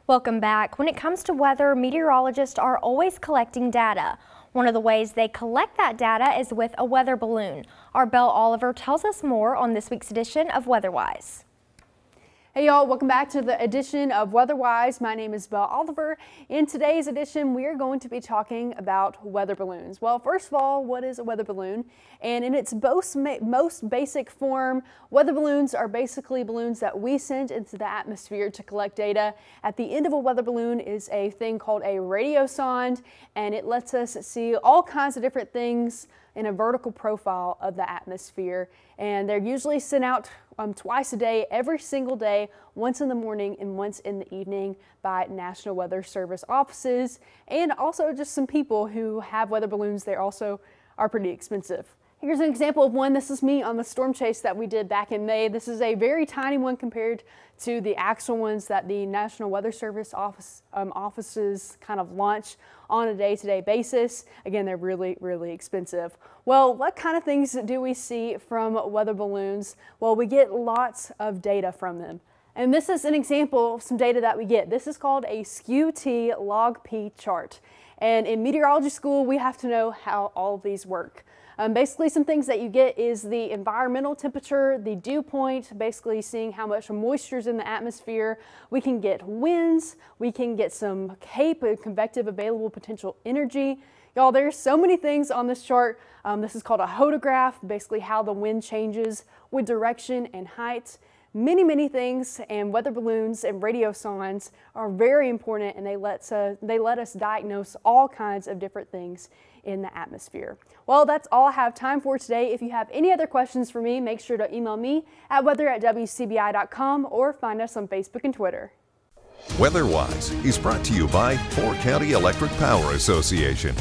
Welcome back. When it comes to weather, meteorologists are always collecting data. One of the ways they collect that data is with a weather balloon. Our Belle Oliver tells us more on this week's edition of WeatherWise. Hey y'all, welcome back to the edition of WeatherWise. My name is Belle Oliver. In today's edition, we are going to be talking about weather balloons. Well, first of all, what is a weather balloon? And in its most basic form, weather balloons are basically balloons that we send into the atmosphere to collect data. At the end of a weather balloon is a thing called a radiosonde, and it lets us see all kinds of different things in a vertical profile of the atmosphere. And they're usually sent out twice a day, every single day, once in the morning and once in the evening by National Weather Service offices, and also just some people who have weather balloons. They also are pretty expensive. Here's an example of one. This is me on the storm chase that we did back in May. This is a very tiny one compared to the actual ones that the National Weather Service offices kind of launch on a day-to-day basis. Again, they're really, really expensive. Well, what kind of things do we see from weather balloons? Well, we get lots of data from them. And this is an example of some data that we get. This is called a skew-T log-P chart. And in meteorology school, we have to know how all of these work. Basically, some things that you get is the environmental temperature, the dew point, basically seeing how much moisture is in the atmosphere. We can get winds, we can get some CAPE, convective available potential energy. Y'all, there's so many things on this chart. This is called a hodograph, basically how the wind changes with direction and height. Many things, and weather balloons and radiosondes are very important, and they let us diagnose all kinds of different things in the atmosphere. Well, that's all I have time for today. If you have any other questions for me, make sure to email me at weather@wcbi.com or find us on Facebook and Twitter. WeatherWise is brought to you by Fort County Electric Power Association.